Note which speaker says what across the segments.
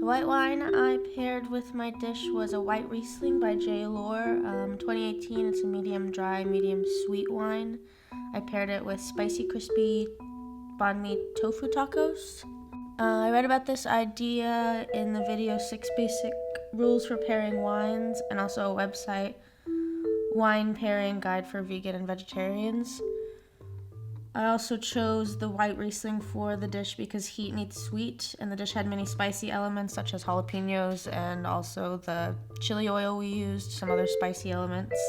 Speaker 1: The white wine I paired with my dish was a white Riesling by J. Lohr, 2018. It's a medium dry, medium sweet wine. I paired it with spicy, crispy banh mi tofu tacos. I read about this idea in the video 6 Basic Rules for Pairing Wines, and also a website, Wine Pairing Guide for Vegan and Vegetarians. I also chose the white Riesling for the dish because heat needs sweet, and the dish had many spicy elements such as jalapenos and also the chili oil we used, some other spicy elements.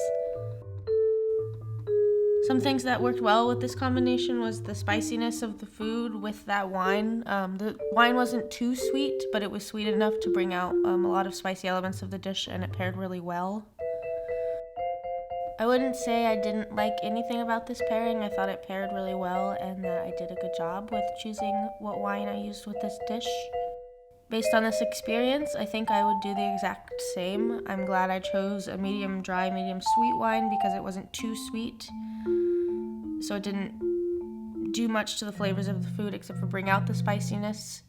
Speaker 1: Some things that worked well with this combination was the spiciness of the food with that wine. The wine wasn't too sweet, but it was sweet enough to bring out a lot of spicy elements of the dish, and it paired really well. I wouldn't say I didn't like anything about this pairing. I thought it paired really well and that I did a good job with choosing what wine I used with this dish. Based on this experience, I think I would do the exact same. I'm glad I chose a medium dry, medium sweet wine because it wasn't too sweet. So it didn't do much to the flavors of the food except for bring out the spiciness,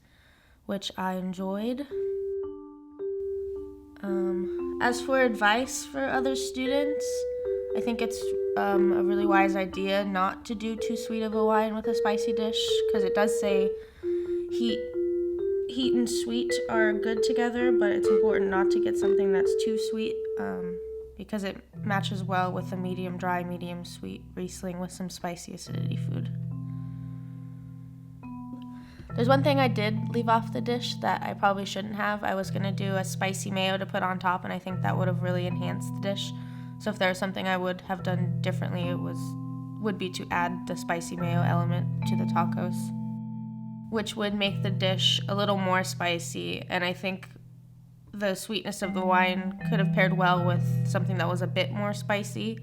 Speaker 1: which I enjoyed. As for advice for other students, I think it's a really wise idea not to do too sweet of a wine with a spicy dish, because it does say heat and sweet are good together, but it's important not to get something that's too sweet because it matches well with a medium dry, medium sweet Riesling with some spicy acidity food. There's one thing I did leave off the dish that I probably shouldn't have. I was going to do a spicy mayo to put on top, and I think that would have really enhanced the dish. So if there was something I would have done differently, it would be to add the spicy mayo element to the tacos, which would make the dish a little more spicy, and I think the sweetness of the wine could have paired well with something that was a bit more spicy,